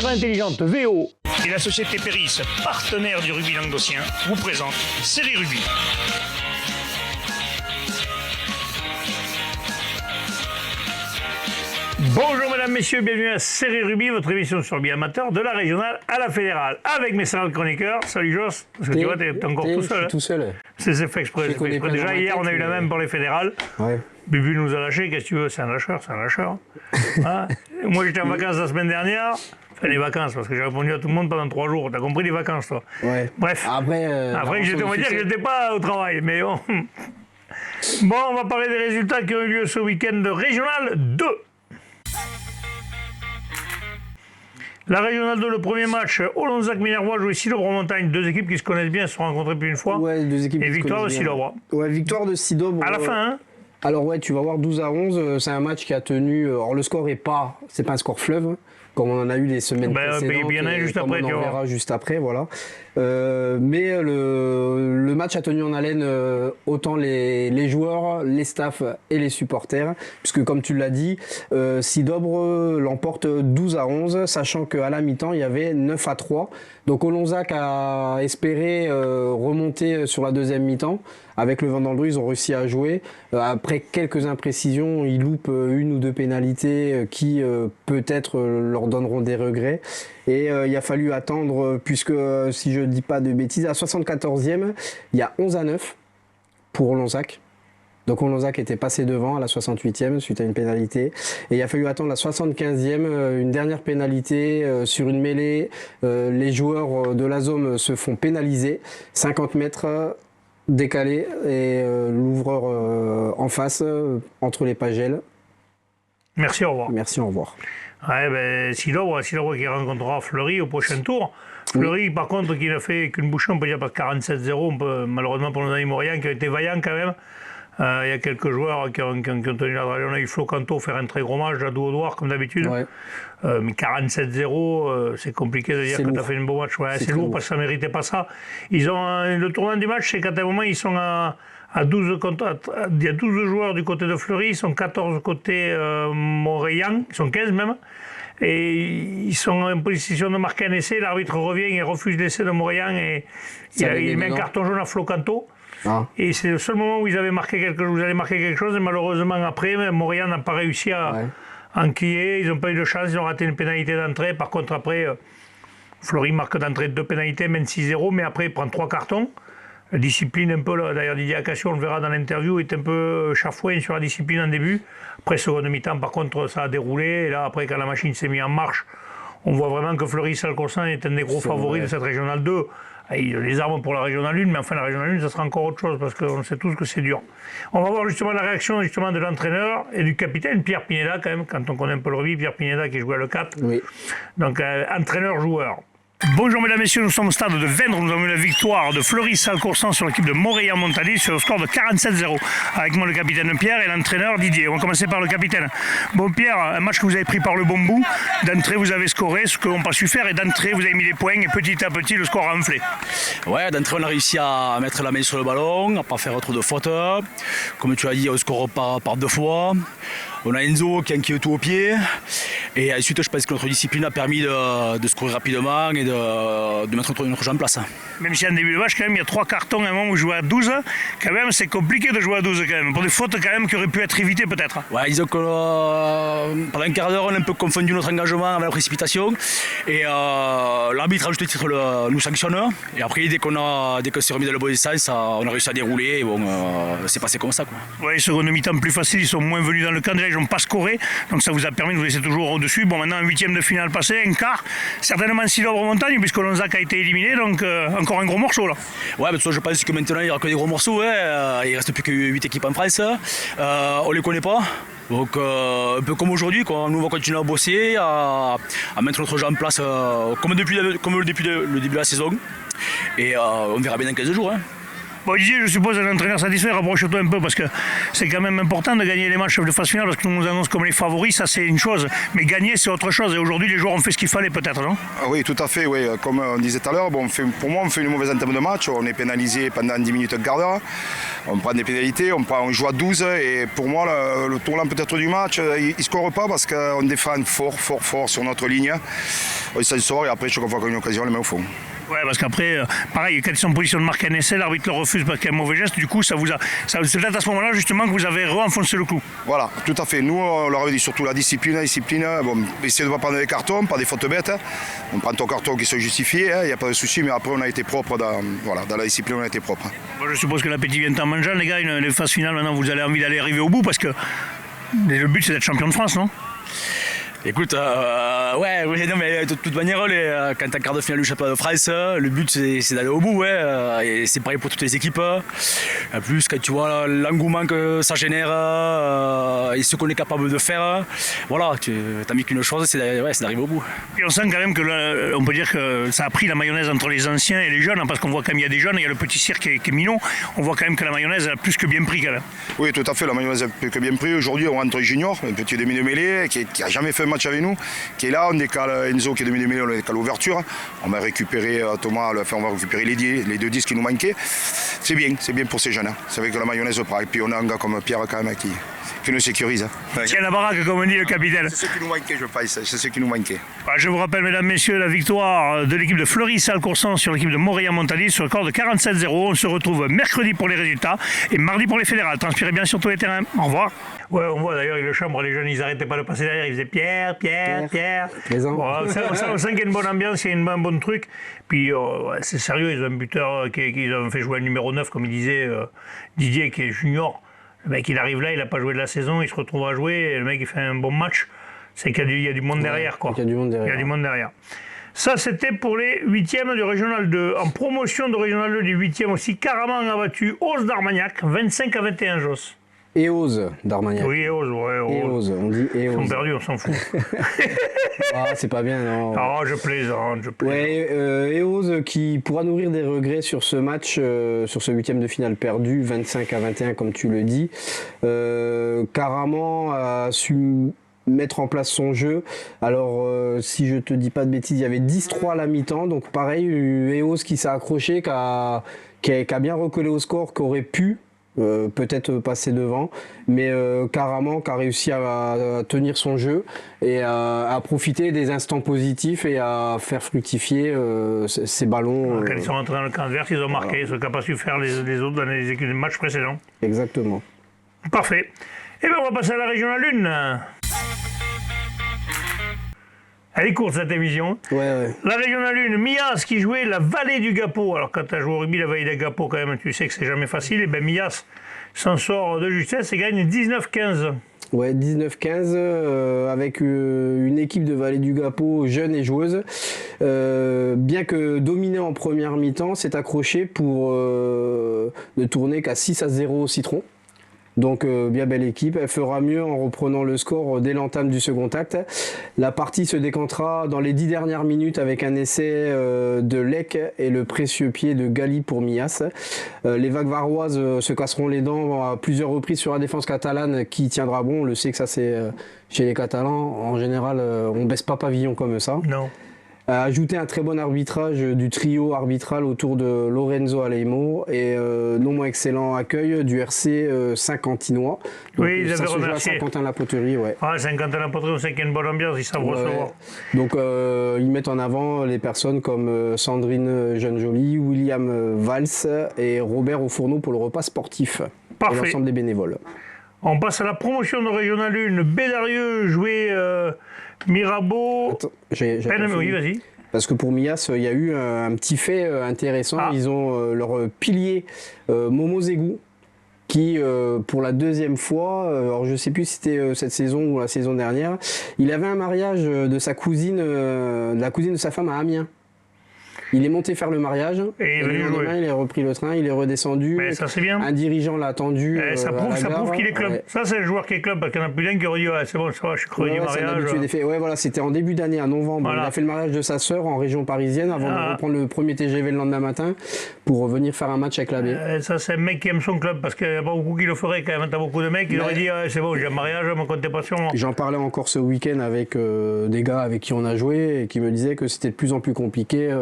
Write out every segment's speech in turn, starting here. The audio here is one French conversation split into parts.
montre intelligente VO et la société Péris, partenaire du rugby languedocien, vous présente Série Rugby. Bonjour mesdames, messieurs, bienvenue à Série Rugby, votre émission sur le rugby amateur de la régionale à la fédérale. Avec mes salles chroniqueurs, salut Joss, parce que tu vois, t'es encore tout seul. Je suis tout seul. C'est fait exprès. Déjà hier, on a eu la même pour les fédérales. Ouais. Bubu nous a lâché, qu'est-ce que tu veux, c'est un lâcheur. Hein. Moi j'étais en vacances la semaine dernière. Enfin, les vacances, parce que j'ai répondu à tout le monde pendant 3 jours. T'as compris les vacances, toi? Ouais. Bref. Après On va dire que j'étais pas au travail, mais bon. Bon, on va parler des résultats qui ont eu lieu ce week-end de Régional 2. La Régionale 2, le premier match, Olonzac-Minervois jouait Silobre-Montagne. Deux équipes qui se connaissent bien, se sont rencontrées plus d'une fois. Ouais, deux équipes et victoire de Silobre. Ouais, victoire de Silobre. À la fin, hein. Alors ouais, tu vas voir 12-11, c'est un match qui a tenu... Alors le score c'est pas un score fleuve, hein, comme on en a eu les semaines précédentes. Il y en a un juste après, on tu en vois. verra juste après, voilà. Mais le match a tenu en haleine autant les joueurs, les staffs et les supporters, puisque comme tu l'as dit, Silobre l'emporte 12-11, sachant qu'à la mi-temps, il y avait 9-3. Donc Olonzac a espéré remonter sur la deuxième mi-temps. Avec le vent dans le dos, ils ont réussi à jouer. Après quelques imprécisions, ils loupent une ou deux pénalités qui peut-être leur donneront des regrets. Et il a fallu attendre, puisque si je ne dis pas de bêtises, à 74e, il y a 11-9 pour Olonzac. Donc Olonzac était passé devant à la 68e suite à une pénalité. Et il a fallu attendre la 75e, une dernière pénalité sur une mêlée. Les joueurs de la zone se font pénaliser. 50 mètres décalé et l'ouvreur en face entre les pagelles. Merci, au revoir. Merci, au revoir. Ouais, Silobre qui rencontrera Fleury au prochain tour. Fleury, par contre, qui n'a fait qu'une bouchée, on peut dire, par 47-0, malheureusement pour nos amis Maurian, qui a été vaillant quand même. Il y a quelques joueurs qui ont tenu la drague. On a eu Flo Canto faire un très gros match, Jadou Audouard, comme d'habitude. Ouais. Mais 47-0, c'est compliqué de dire que tu as fait un beau match. Ouais, c'est lourd parce que ça ne méritait pas ça. Le tournant du match, c'est qu'à un moment, ils sont à 12 il y a 12 joueurs du côté de Fleury, ils sont 14 côté Montréal, ils sont 15 même. Et ils sont en position de marquer un essai. L'arbitre revient et refuse l'essai de Montréal et il met un carton jaune à Flo Canto. Ah. Et c'est le seul moment où ils allaient marquer quelque chose. Et malheureusement, après, Montréal n'a pas réussi à enquiller. Ils n'ont pas eu de chance. Ils ont raté une pénalité d'entrée. Par contre, après, Fleury marque d'entrée 2 pénalités, mène 6-0. Mais après, il prend 3 cartons. La discipline, un peu, d'ailleurs, Didier Acacio, on le verra dans l'interview, est un peu chafouin sur la discipline en début. Après, seconde mi-temps, par contre, ça a déroulé. Et là, après, quand la machine s'est mise en marche, on voit vraiment que Fleury-Salcoursan est un des gros favoris de cette Régionale 2. Il a les armes pour la Régionale 1, mais enfin la Régionale 1, ça sera encore autre chose parce qu'on sait tous que c'est dur. On va voir justement la réaction de l'entraîneur et du capitaine Pierre Pineda quand même, quand on connaît un peu le rugby, Pierre Pineda qui jouait à le 4. Oui. Donc entraîneur-joueur. Bonjour mesdames et messieurs, nous sommes au stade de Vendre, nous avons eu la victoire de Fleury-Salcoursan sur l'équipe de Montréal-Montagny sur le score de 47-0. Avec moi le capitaine Pierre et l'entraîneur Didier. On va commencer par le capitaine. Bon Pierre, un match que vous avez pris par le bon bout. D'entrée vous avez scoré ce que l'on n'a pas su faire et d'entrée vous avez mis des points et petit à petit le score a enflé. Ouais, d'entrée on a réussi à mettre la main sur le ballon, à ne pas faire trop de fautes. Comme tu as dit, on score par 2 fois. On a Enzo qui enquille tout au pied. Et ensuite, je pense que notre discipline a permis de scorer rapidement et de mettre notre jeu en place. Même si en début de match, quand même, il y a 3 cartons à un moment où je jouais à 12. Quand même, c'est compliqué de jouer à 12 quand même. Pour des fautes quand même qui auraient pu être évitées peut-être. Ouais, disons que pendant un quart d'heure, on a un peu confondu notre engagement avec la précipitation. Et l'arbitre, à juste titre, nous sanctionne. Et après, dès qu'on s'est remis dans le bon sens, on a réussi à dérouler. Et bon, c'est passé comme ça, quoi. Ouais, seconde mi-temps plus facile, ils sont moins venus dans le camp. Déjà, ils n'ont pas scoré. Donc ça vous a permis de vous laisser toujours au-dessus. Bon, maintenant, un 8e de finale passé, un quart. Certainement Silobre-Montagne, puisque Olonzac a été éliminé. Donc encore un gros morceau là. Ouais, mais je pense que maintenant, il n'y aura que des gros morceaux. Hein. Il ne reste plus que 8 équipes en France. On ne les connaît pas. Donc un peu comme aujourd'hui, quoi. Nous on va continuer à bosser, à mettre notre jeu en place comme le début de la saison. Et on verra bien dans 15 jours. Hein. Bon, Didier, je suppose un entraîneur satisfait, rapproche-toi un peu parce que c'est quand même important de gagner les matchs de phase finale parce que nous annoncent comme les favoris, ça c'est une chose, mais gagner c'est autre chose et aujourd'hui les joueurs ont fait ce qu'il fallait peut-être, non? Oui, tout à fait, oui. Comme on disait tout à l'heure, bon, pour moi on fait une mauvaise entame de match, on est pénalisé pendant 10 minutes de quart d'heure, on prend des pénalités, on joue à 12 et pour moi le tournant peut-être du match, il ne score pas parce qu'on défend fort sur notre ligne. On s'en sort et après chaque fois qu'on a une occasion, on le met au fond. Ouais, parce qu'après, pareil, quand ils sont en position de marquer un essai, l'arbitre le refuse parce qu'il y a un mauvais geste, du coup, c'est peut-être à ce moment-là justement que vous avez re-enfoncé le clou. Voilà, tout à fait. Nous, on leur avait dit surtout la discipline. Bon, essayez de ne pas prendre des cartons, pas des fautes bêtes. On prend ton carton qui sont justifiés, il n'y a pas de souci, mais après, on a été propre dans la discipline, on a été propre. Bon, je suppose que l'appétit vient en mangeant, les gars, les phases finales, maintenant, vous avez envie d'aller arriver au bout parce que le but, c'est d'être champion de France, non? Écoute, ouais, non, mais de toute manière, quand t'es en quart de finale du championnat de France, le but c'est d'aller au bout, ouais, et c'est pareil pour toutes les équipes. En plus, quand tu vois l'engouement que ça génère et ce qu'on est capable de faire, voilà, t'as mis qu'une chose, c'est d'arriver au bout. Et on sent quand même que on peut dire que ça a pris la mayonnaise entre les anciens et les jeunes, hein, parce qu'on voit quand même il y a des jeunes, il y a le petit cirque qui est mignon, on voit quand même que la mayonnaise a plus que bien pris quand même. Oui, tout à fait, la mayonnaise a plus que bien pris. Aujourd'hui, on rentre junior, un petit demi de mêlée qui n'a jamais fait un match avec nous, qui est là, on décale Enzo qui est demi de mêlée, on décale l'ouverture, on va récupérer Thomas, on va récupérer les deux disques qui nous manquaient. C'est bien pour ces jeunes, hein. C'est avec la mayonnaise prend. Et puis on a un gars comme Pierre quand même qui nous sécurise. Hein. Tiens la baraque comme on dit le capitaine. C'est ce qui nous manquait, je pense, c'est ce qui nous manquait. Je vous rappelle mesdames, messieurs, la victoire de l'équipe de Fleury-Salcoursan sur l'équipe de Montréal-Montagny sur le score de 47-0. On se retrouve mercredi pour les résultats et mardi pour les fédérales. Transpirez bien sur tous les terrains. Au revoir. Ouais, on voit d'ailleurs, le chambre, les jeunes, ils n'arrêtaient pas de passer derrière, ils faisaient Pierre. Présent. Bon, on sent qu'il y a une bonne ambiance, il y a un bon truc. Puis ouais, c'est sérieux, ils ont un buteur qu'ils ont fait jouer le numéro 9, comme il disait Didier, qui est junior. Le mec, il arrive là, il n'a pas joué de la saison, il se retrouve à jouer, et le mec, il fait un bon match. C'est qu'il y a du monde derrière, quoi. Il y a du monde derrière. Il y a du monde derrière. Ça, c'était pour les 8e du Régional 2. En promotion de Régional 2 du 8e aussi, Caraman a battu Ose d'Armagnac, 25-21, Jos. Eose d'Armagnac. Oui, Eose, ouais. Eose, on dit Eose. Ils sont perdus, on s'en fout. Ah, c'est pas bien, non. Ah, je plaisante. Ouais, Eose qui pourra nourrir des regrets sur ce match, sur ce 8e de finale perdu, 25-21 comme tu le dis. Caraman a su mettre en place son jeu. Alors, si je te dis pas de bêtises, il y avait 10-3 à la mi-temps, donc pareil, Eose qui s'est accroché, qui a bien recollé au score, qui aurait pu peut-être passer devant, mais Caraman qui a réussi à tenir son jeu et à profiter des instants positifs et à faire fructifier ses ballons. Quand ils sont rentrés dans le camp adverse, ils ont marqué, ce qu'a pas su faire les autres dans les matchs précédents. Exactement. Parfait. Et bien on va passer à la régionale 1. Elle est courte cette émission. Ouais. La régionale 1, Mias qui jouait la vallée du Gapo. Alors quand tu as joué au rugby, la vallée du Gapo, quand même, tu sais que c'est jamais facile. Et bien Mias s'en sort de justesse et gagne 19-15. Ouais, 19-15 avec une équipe de Vallée du Gapo jeune et joueuse. Bien que dominé en première mi-temps, s'est accroché pour ne tourner qu'à 6-0 au Citron. Donc bien belle équipe, elle fera mieux en reprenant le score dès l'entame du second acte. La partie se décantera dans les 10 dernières minutes avec un essai de Lec et le précieux pied de Gali pour Mias. Les vagues varoises se casseront les dents à plusieurs reprises sur la défense catalane qui tiendra bon. On le sait que ça c'est chez les Catalans, en général on baisse pas pavillon comme ça. Non. Ajouter un très bon arbitrage du trio arbitral autour de Lorenzo Aleimo et non moins excellent accueil du RC Saint-Quentinois. Oui, ils avaient remercié. Saint-Quentin-la-Poterie, ouais. Ah, Saint-Quentin-la-Poterie, on sait qu'il y a une bonne ambiance, ils savent recevoir. Donc ils mettent en avant les personnes comme Sandrine Jeune-Joly, William Valls et Robert Aufourneau pour le repas sportif. Parfait. Et l'ensemble des bénévoles. On passe à la promotion de Régional 1. Bédarieux jouait Mirabeau. Attends, oui, vas-y. Parce que pour Mias, il y a eu un petit fait intéressant. Ah. Ils ont leur pilier Momo Zegou qui, pour la deuxième fois, alors je ne sais plus si c'était cette saison ou la saison dernière, il avait un mariage de sa cousine, de la cousine de sa femme à Amiens. Il est monté faire le mariage. Et le lendemain, il a repris le train, il est redescendu. Mais ça, c'est bien. Un dirigeant l'a attendu. Ça prouve qu'il est club. Ouais. Ça, c'est le joueur qui est club, parce qu'il y en a plus d'un qui aurait dit c'est bon, ça va, je suis crevé du C'est mariage. l'habitude des faits. Ouais, voilà, c'était en début d'année, en novembre. Voilà. Il a fait le mariage de sa sœur en région parisienne avant de reprendre le premier TGV le lendemain matin pour revenir faire un match avec la baie. Ça, c'est un mec qui aime son club, parce qu'il n'y a pas beaucoup qui le feraient quand même. T'as beaucoup de mecs qui auraient dit c'est bon, j'ai un mariage, ne me comptez pas sur moi. J'en parlais encore ce week-end avec des gars avec qui on a joué et qui me disaient que c'était de plus en plus compliqué.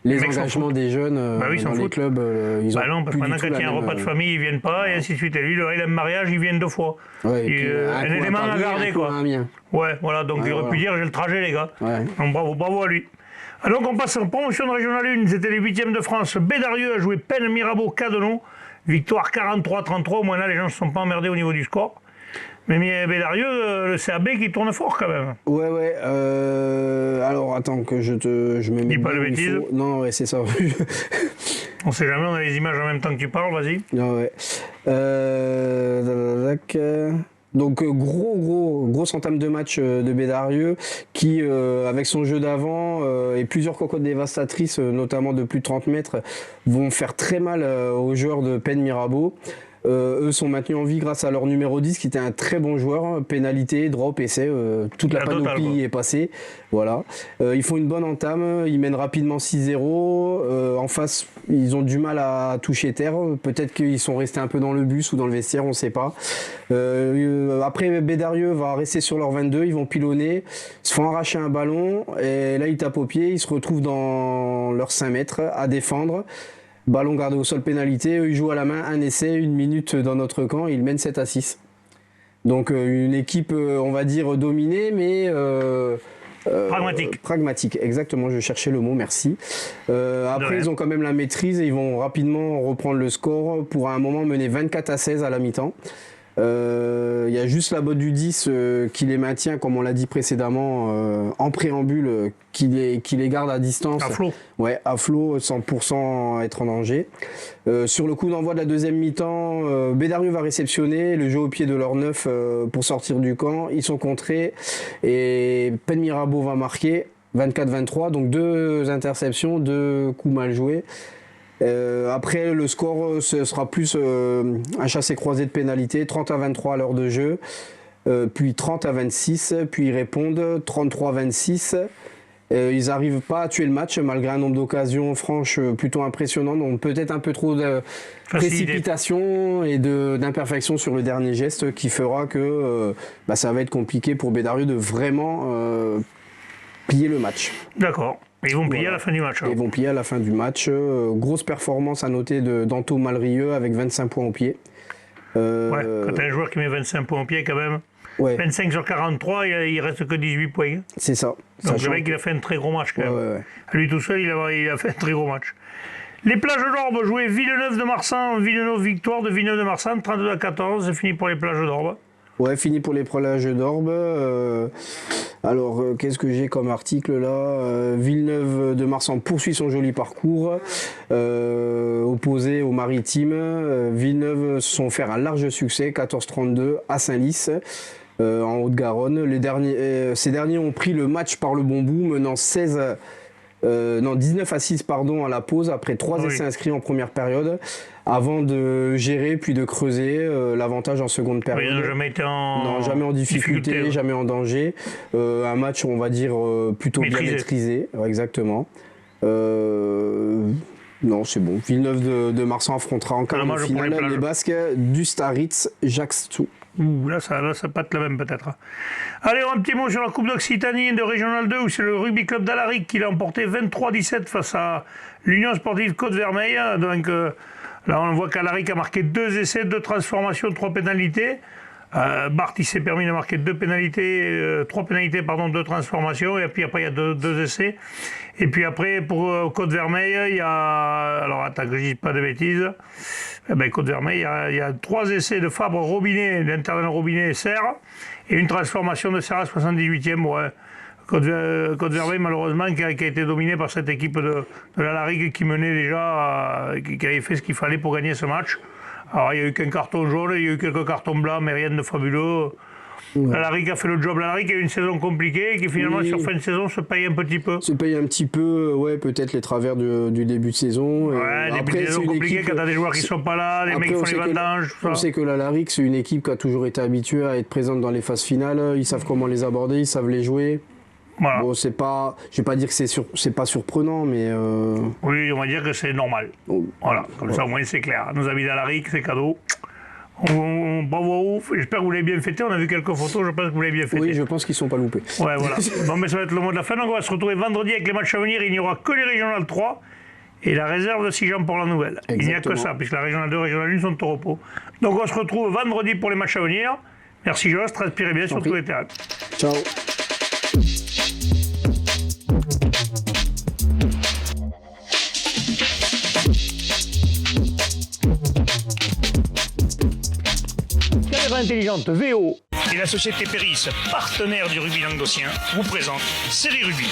Les engagements des jeunes dans les clubs, ils ont non, parce que maintenant, quand il y a un repas de famille, ils viennent pas, et ainsi de suite. Et lui, il a un mariage, ils viennent 2 fois. Ouais, un élément à garder, quoi. Ouais, voilà, donc il aurait pu dire j'ai le trajet, les gars. Ouais. Donc bravo à lui. Alors, on passe en promotion de Régional 1, c'était les 8e de France. Bédarieux a joué Penn Mirabeau Cadenon, victoire 43-33. Au moins là, les gens ne se sont pas emmerdés au niveau du score. Mais Bédarieux, le CAB qui tourne fort quand même. Ouais. Alors attends que je me mets. Dis pas de bêtises. Non, ouais, c'est ça. On sait jamais, on a les images en même temps que tu parles, vas-y. Non, ouais. Donc grosse entame de match de Bédarieux qui, avec son jeu d'avant et plusieurs cocottes dévastatrices, notamment de plus de 30 mètres, vont faire très mal aux joueurs de Penn Mirabeau. Eux sont maintenus en vie grâce à leur numéro 10 qui était un très bon joueur, pénalité, drop, essai, toute la panoplie est passée. Voilà. Ils font une bonne entame, ils mènent rapidement 6-0. En face, ils ont du mal à toucher terre. Peut-être qu'ils sont restés un peu dans le bus ou dans le vestiaire, on ne sait pas. Après, Bédarieux va rester sur leur 22, ils vont pilonner, se font arracher un ballon et là ils tapent au pied, ils se retrouvent dans leurs 5 mètres à défendre. Ballon gardé au sol, pénalité. Eux, ils jouent à la main, un essai, 1 minute dans notre camp. Ils mènent 7-6. Donc une équipe, on va dire, dominée, mais... Pragmatique, exactement. Je cherchais le mot, merci. Après, ils ont quand même la maîtrise et ils vont rapidement reprendre le score pour à un moment mener 24-16 à la mi-temps. Il y a juste la botte du 10 qui les maintient, comme on l'a dit précédemment, en préambule, qui les garde à distance. À flot. Ouais, à flot, 100% être en danger. Sur le coup d'envoi de la deuxième mi-temps, Bédarieux va réceptionner le jeu au pied de leur 9 pour sortir du camp. Ils sont contrés et Penn Mirabeau va marquer 24-23, donc 2 interceptions, 2 coups mal joués. Après le score ce sera plus un chassé-croisé de pénalité, 30-23 à l'heure de jeu, puis 30-26, puis ils répondent 33-26. Ils n'arrivent pas à tuer le match malgré un nombre d'occasions franches plutôt impressionnant, donc peut-être un peu trop de précipitation et d'imperfection sur le dernier geste qui fera que ça va être compliqué pour Bédarieux de vraiment plier le match. D'accord. Et ils vont plier à la fin du match. Ils vont plier à la fin du match. Grosse performance à noter d'Anto Malrieux avec 25 points au pied. Ouais, quand tu as un joueur qui met 25 points au pied quand même, 25 sur 43, il reste que 18 points. C'est ça. Donc le mec, il a fait un très gros match quand même. Ouais. À lui tout seul, il a fait un très gros match. Les plages d'Orbe jouaient Villeneuve de Marsan, Villeneuve victoire de Villeneuve de Marsan, 32-14, c'est fini pour les plages d'Orbe. Ouais, fini pour les plages d'Orbe. Alors, qu'est-ce que j'ai comme article là Villeneuve de Marsan poursuit son joli parcours. Opposé aux Maritimes, Villeneuve se sont fait un large succès, 14-32 à Saint-Lys. En Haute-Garonne. Ces derniers ont pris le match par le bon bout, menant 19-6 à la pause, après 3 essais inscrits en première période, avant de gérer puis de creuser l'avantage en seconde période. Ils n'ont jamais été jamais en difficulté, jamais en danger. Un match, on va dire, plutôt bien maîtrisé. Exactement. Non, c'est bon. Villeneuve de Marsan affrontera en quart de finale les Basques du Staritz Jacques-Stou. Là, ça patte la même peut-être. Allez, un petit mot sur la Coupe d'Occitanie de Régional 2 où c'est le rugby club d'Alaric qui l'a emporté 23-17 face à l'Union sportive Côte-Vermeille. Donc là, on voit qu'Alaric a marqué 2 essais, 2 transformations, 3 pénalités. Bart, il s'est permis de marquer 3 pénalités, 2 transformations, et puis après il y a 2 essais. Et puis après, pour Côte-Vermeille, il y a... Alors attends que je ne dise pas de bêtises. Côte-Vermeille, il y a 3 essais de Fabre Robinet, l'interne Robinet et Serre, et une transformation de Serre à 78e. Ouais. Côte-Vermeille, malheureusement, qui a été dominé par cette équipe de l'Alaric qui menait déjà, qui avait fait ce qu'il fallait pour gagner ce match. Alors, il n'y a eu qu'un carton jaune, il y a eu quelques cartons blancs, mais rien de fabuleux. La Laric a fait le job. La Laric a eu une saison compliquée et qui finalement sur fin de saison se paye un petit peu. Se paye un petit peu, ouais, peut-être les travers du début de saison. Ouais, début de saison compliqué quand t'as des joueurs qui sont pas là, les mecs qui font les vendanges, tout ça. On sait que la Laric, c'est une équipe qui a toujours été habituée à être présente dans les phases finales. Ils savent comment les aborder, ils savent les jouer. Voilà. Bon, c'est pas, je vais pas dire que c'est pas surprenant, mais. Oui, on va dire que c'est normal. Voilà, comme ça au moins c'est clair. Nos amis d'Alaric, c'est cadeau. Bravo, j'espère que vous l'avez bien fêté. On a vu quelques photos, je pense que vous l'avez bien fêté. Oui, je pense qu'ils sont pas loupés. Ouais, voilà. Bon, mais ça va être le mot de la fin. Donc, on va se retrouver vendredi avec les matchs à venir. Il n'y aura que les régionales 3 et la réserve de 6 gens pour la nouvelle. Exactement. Il n'y a que ça, puisque la régionale 2 et la régionale 1 sont au repos. Donc, on se retrouve vendredi pour les matchs à venir. Merci, Joas. Transpirez bien sur tous les terrains. Ciao. Caméra intelligente, VO. Et la société Péris, partenaire du rugby languedocien, vous présente Série Rugby.